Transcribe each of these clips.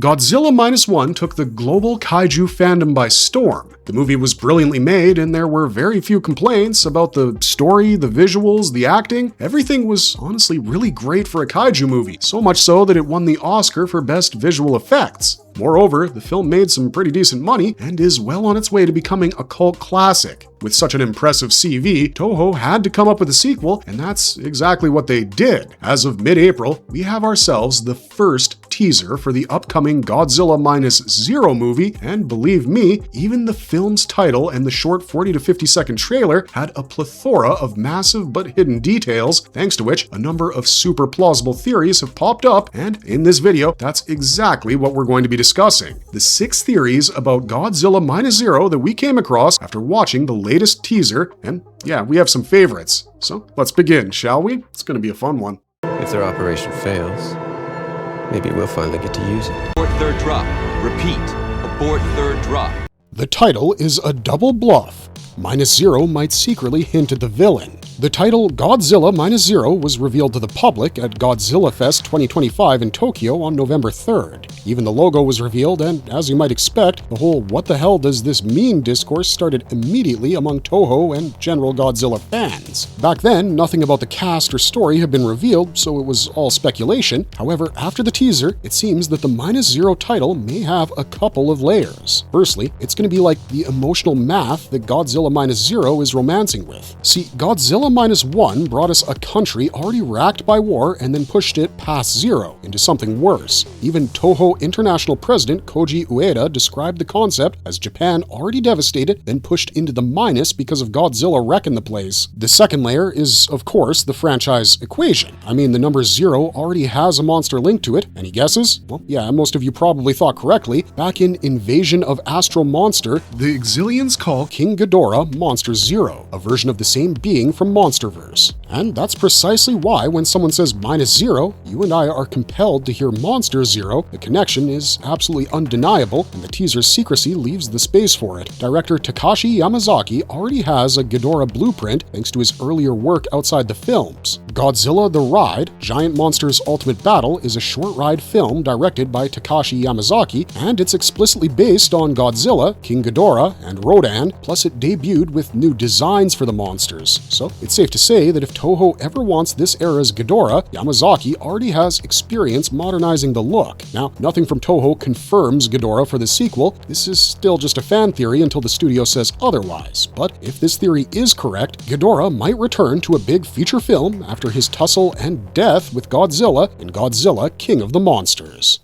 Godzilla Minus One took the global kaiju fandom by storm. The movie was brilliantly made, and there were very few complaints about the story, the visuals, the acting. Everything was honestly really great for a kaiju movie, so much so that it won the Oscar for Best Visual Effects. Moreover, the film made some pretty decent money and is well on its way to becoming a cult classic. With such an impressive CV, Toho had to come up with a sequel, and that's exactly what they did. As of mid-April, we have ourselves the first teaser for the upcoming Godzilla Minus Zero movie, and believe me, even the film's title and the short 40 to 50 second trailer had a plethora of massive but hidden details, thanks to which a number of super plausible theories have popped up, and in this video, that's exactly what we're going to be discussing. The 6 theories about Godzilla Minus Zero that we came across after watching the latest teaser, and yeah, we have some favorites. So let's begin, shall we? It's going to be a fun one. If their operation fails, maybe we'll finally get to use it. Abort third drop. Repeat. Abort third drop. The title is a double bluff. Minus Zero might secretly hint at the villain. The title Godzilla Minus Zero was revealed to the public at Godzilla Fest 2025 in Tokyo on November 3rd. Even the logo was revealed, and as you might expect, the whole "what the hell does this mean" discourse started immediately among Toho and general Godzilla fans. Back then, nothing about the cast or story had been revealed, so it was all speculation. However, after the teaser, it seems that the Minus Zero title may have a couple of layers. Firstly, it's going to be like the emotional math that Godzilla Minus Zero is romancing with. See, Godzilla Minus One brought us a country already racked by war and then pushed it past zero into something worse. Even Toho International President Koji Ueda described the concept as Japan already devastated, then pushed into the minus because of Godzilla wrecking the place. The second layer is, of course, the franchise equation. I mean, the number zero already has a monster linked to it. Any guesses? Well, yeah, most of you probably thought correctly. Back in Invasion of Astro Monster, the Exilians call King Ghidorah Monster Zero, a version of the same being from Monsterverse. And that's precisely why when someone says Minus Zero, you and I are compelled to hear Monster Zero. The connection is absolutely undeniable, and the teaser's secrecy leaves the space for it. Director Takashi Yamazaki already has a Ghidorah blueprint thanks to his earlier work outside the films. Godzilla the Ride, Giant Monster's Ultimate Battle, is a short ride film directed by Takashi Yamazaki, and it's explicitly based on Godzilla, King Ghidorah, and Rodan, plus it debuted with new designs for the monsters. So it's safe to say that if Toho ever wants this era's Ghidorah, Yamazaki already has experience modernizing the look. Now, nothing from Toho confirms Ghidorah for the sequel. This is still just a fan theory until the studio says otherwise. But if this theory is correct, Ghidorah might return to a big feature film after his tussle and death with Godzilla in Godzilla King of the Monsters.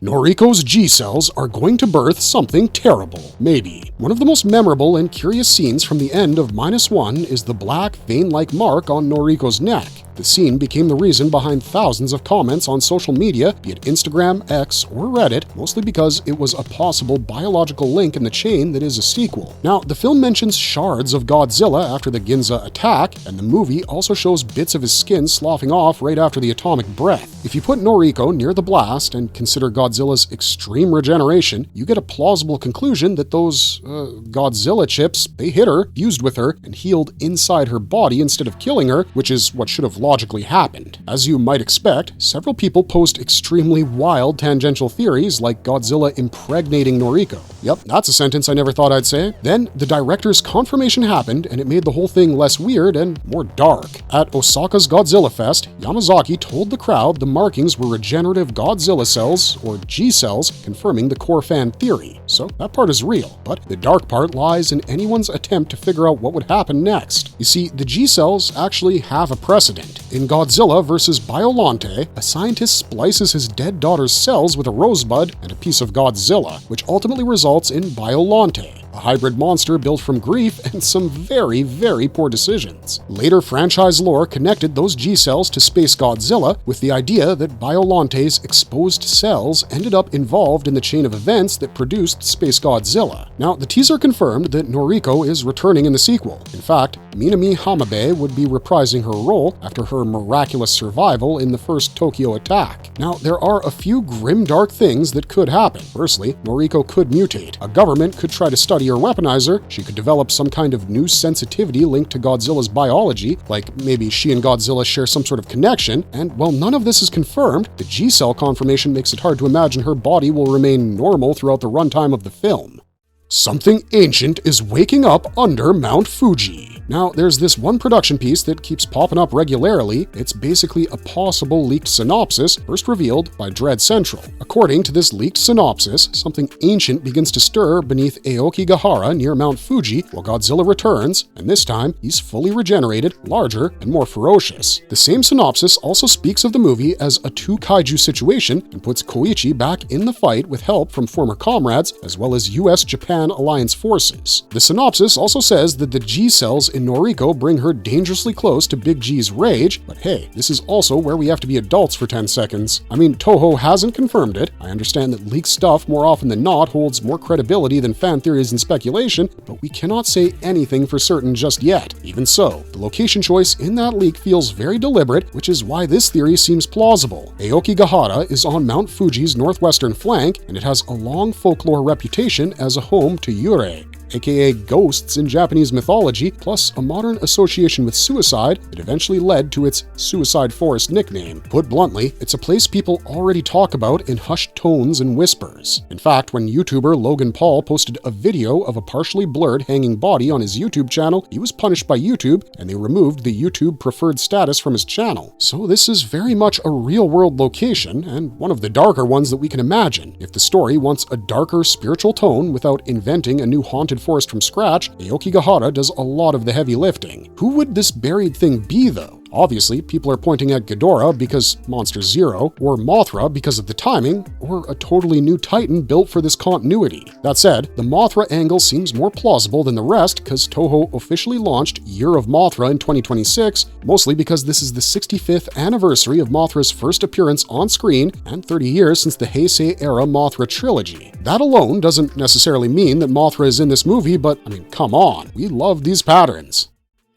Noriko's G-cells are going to birth something terrible, maybe. One of the most memorable and curious scenes from the end of Minus One is the black, vein-like mark on Noriko's neck. The scene became the reason behind thousands of comments on social media, be it Instagram, X, or Reddit, mostly because it was a possible biological link in the chain that is a sequel. Now, the film mentions shards of Godzilla after the Ginza attack, and the movie also shows bits of his skin sloughing off right after the atomic breath. If you put Noriko near the blast and consider Godzilla's extreme regeneration, you get a plausible conclusion that those, Godzilla chips, they hit her, fused with her, and healed inside her body instead of killing her, which is what should have logically happened. As you might expect, several people post extremely wild tangential theories like Godzilla impregnating Noriko. Yep, that's a sentence I never thought I'd say. Then, the director's confirmation happened, and it made the whole thing less weird and more dark. At Osaka's Godzilla Fest, Yamazaki told the crowd the markings were regenerative Godzilla cells, or G-cells, confirming the core fan theory. So that part is real, but the dark part lies in anyone's attempt to figure out what would happen next. You see, the G-cells actually have a precedent. In Godzilla vs. Biollante, a scientist splices his dead daughter's cells with a rosebud and a piece of Godzilla, which ultimately results in Biollante, a hybrid monster built from grief and some very, very poor decisions. Later franchise lore connected those G-cells to Space Godzilla with the idea that Biollante's exposed cells ended up involved in the chain of events that produced Space Godzilla. Now, the teaser confirmed that Noriko is returning in the sequel. In fact, Minami Hamabe would be reprising her role after her miraculous survival in the first Tokyo attack. Now, there are a few grimdark things that could happen. Firstly, Noriko could mutate. A government could try to study study or weaponize her, she could develop some kind of new sensitivity linked to Godzilla's biology, like maybe she and Godzilla share some sort of connection, and while none of this is confirmed, the G-cell confirmation makes it hard to imagine her body will remain normal throughout the runtime of the film. Something ancient is waking up under Mount Fuji. Now, there's this one production piece that keeps popping up regularly. It's basically a possible leaked synopsis, first revealed by Dread Central. According to this leaked synopsis, something ancient begins to stir beneath Aokigahara near Mount Fuji while Godzilla returns, and this time, he's fully regenerated, larger, and more ferocious. The same synopsis also speaks of the movie as a two kaiju situation and puts Koichi back in the fight with help from former comrades as well as US-Japan alliance forces. The synopsis also says that the G-cells in Noriko bring her dangerously close to Big G's rage, but hey, this is also where we have to be adults for 10 seconds. I mean, Toho hasn't confirmed it. I understand that leaked stuff more often than not holds more credibility than fan theories and speculation, but we cannot say anything for certain just yet. Even so, the location choice in that leak feels very deliberate, which is why this theory seems plausible. Aokigahara is on Mount Fuji's northwestern flank, and it has a long folklore reputation as a home to yurei, aka ghosts in Japanese mythology, plus a modern association with suicide that eventually led to its Suicide Forest nickname. Put bluntly, it's a place people already talk about in hushed tones and whispers. In fact, when YouTuber Logan Paul posted a video of a partially blurred hanging body on his YouTube channel, he was punished by YouTube and they removed the YouTube preferred status from his channel. So this is very much a real-world location, and one of the darker ones that we can imagine. If the story wants a darker spiritual tone without inventing a new haunted forest from scratch, Aokigahara does a lot of the heavy lifting. Who would this buried thing be, though? Obviously, people are pointing at Ghidorah because Monster Zero, or Mothra because of the timing, or a totally new titan built for this continuity. That said, the Mothra angle seems more plausible than the rest because Toho officially launched Year of Mothra in 2026, mostly because this is the 65th anniversary of Mothra's first appearance on screen and 30 years since the Heisei-era Mothra trilogy. That alone doesn't necessarily mean that Mothra is in this movie, but I mean, come on, we love these patterns.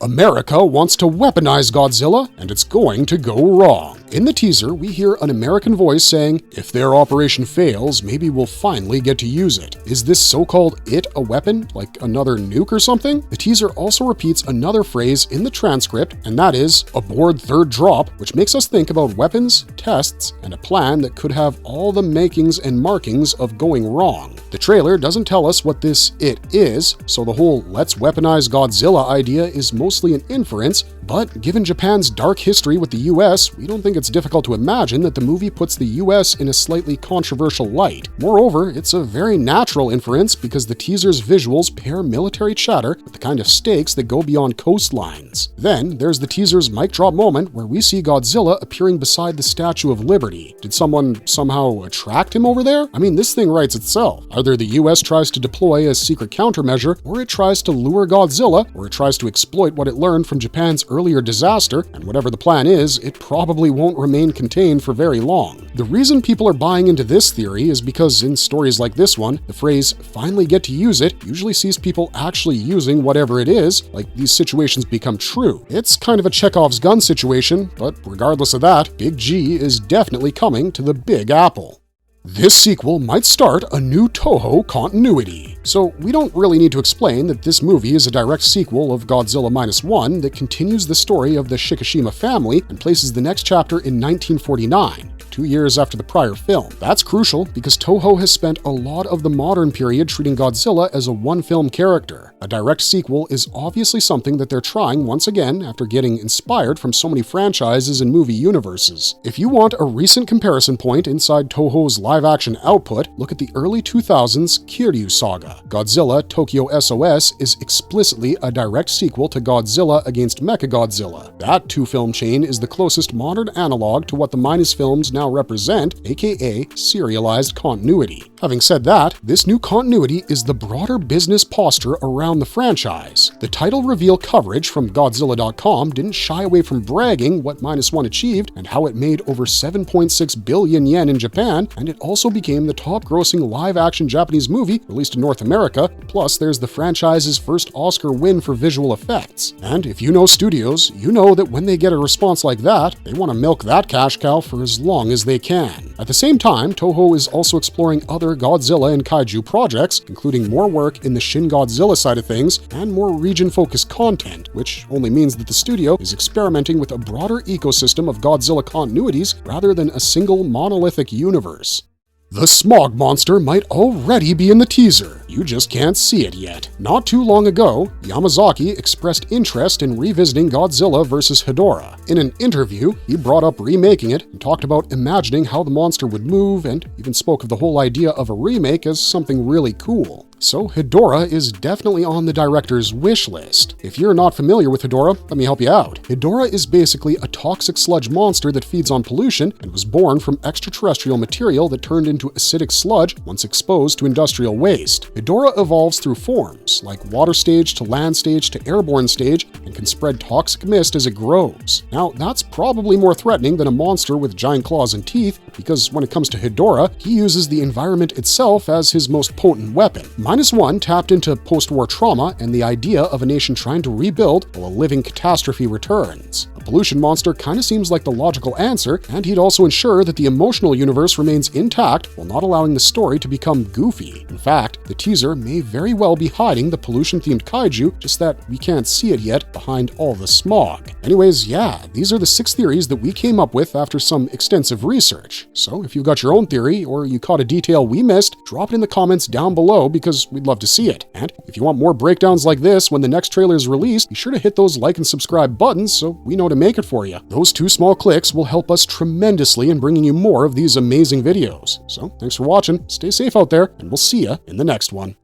America wants to weaponize Godzilla, and it's going to go wrong. In the teaser, we hear an American voice saying, if their operation fails, maybe we'll finally get to use it. Is this so-called it a weapon, like another nuke or something? The teaser also repeats another phrase in the transcript, and that is, aboard third drop, which makes us think about weapons, tests, and a plan that could have all the makings and markings of going wrong. The trailer doesn't tell us what this it is, so the whole let's weaponize Godzilla idea is mostly an inference, but given Japan's dark history with the US, we don't think it's difficult to imagine that the movie puts the US in a slightly controversial light. Moreover, it's a very natural inference because the teaser's visuals pair military chatter with the kind of stakes that go beyond coastlines. Then, there's the teaser's mic drop moment where we see Godzilla appearing beside the Statue of Liberty. Did someone somehow attract him over there? I mean, this thing writes itself. Either the US tries to deploy a secret countermeasure, or it tries to lure Godzilla, or it tries to exploit what it learned from Japan's earlier disaster, and whatever the plan is, it probably won't remain contained for very long. The reason people are buying into this theory is because in stories like this one, the phrase finally get to use it usually sees people actually using whatever it is, like these situations become true. It's kind of a Chekhov's gun situation, but regardless of that, Big G is definitely coming to the Big Apple. This sequel might start a new Toho continuity. So we don't really need to explain that this movie is a direct sequel of Godzilla -1 that continues the story of the Shikishima family and places the next chapter in 1949. 2 years after the prior film. That's crucial because Toho has spent a lot of the modern period treating Godzilla as a one-film character. A direct sequel is obviously something that they're trying once again after getting inspired from so many franchises and movie universes. If you want a recent comparison point inside Toho's live-action output, look at the early 2000s Kiryu saga. Godzilla Tokyo SOS is explicitly a direct sequel to Godzilla against Mechagodzilla. That two-film chain is the closest modern analog to what the Minus films now represent, aka serialized continuity. Having said that, this new continuity is the broader business posture around the franchise. The title reveal coverage from Godzilla.com didn't shy away from bragging what -1 achieved and how it made over 7.6 billion yen in Japan, and it also became the top-grossing live-action Japanese movie released in North America, plus there's the franchise's first Oscar win for visual effects. And if you know studios, you know that when they get a response like that, they want to milk that cash cow for as long as they can. At the same time, Toho is also exploring other Godzilla and kaiju projects, including more work in the Shin Godzilla side of things and more region-focused content, which only means that the studio is experimenting with a broader ecosystem of Godzilla continuities rather than a single monolithic universe. The smog monster might already be in the teaser. You just can't see it yet. Not too long ago, Yamazaki expressed interest in revisiting Godzilla vs. Hedorah. In an interview, he brought up remaking it and talked about imagining how the monster would move and even spoke of the whole idea of a remake as something really cool. So Hedorah is definitely on the director's wish list. If you're not familiar with Hedorah, let me help you out. Hedorah is basically a toxic sludge monster that feeds on pollution and was born from extraterrestrial material that turned into acidic sludge once exposed to industrial waste. Hedorah evolves through forms, like water stage to land stage to airborne stage, and can spread toxic mist as it grows. Now, that's probably more threatening than a monster with giant claws and teeth, because when it comes to Hedorah, he uses the environment itself as his most potent weapon. -1 tapped into post-war trauma and the idea of a nation trying to rebuild while a living catastrophe returns. A pollution monster kinda seems like the logical answer, and he'd also ensure that the emotional universe remains intact while not allowing the story to become goofy. In fact, the teaser may very well be hiding the pollution-themed kaiju, just that we can't see it yet behind all the smog. Anyways, yeah, these are the 6 theories that we came up with after some extensive research. So if you've got your own theory, or you caught a detail we missed, drop it in the comments down below because we'd love to see it. And if you want more breakdowns like this when the next trailer is released, be sure to hit those like and subscribe buttons so we know to make it for you. Those 2 small clicks will help us tremendously in bringing you more of these amazing videos. So thanks for watching, stay safe out there, and we'll see you in the next one.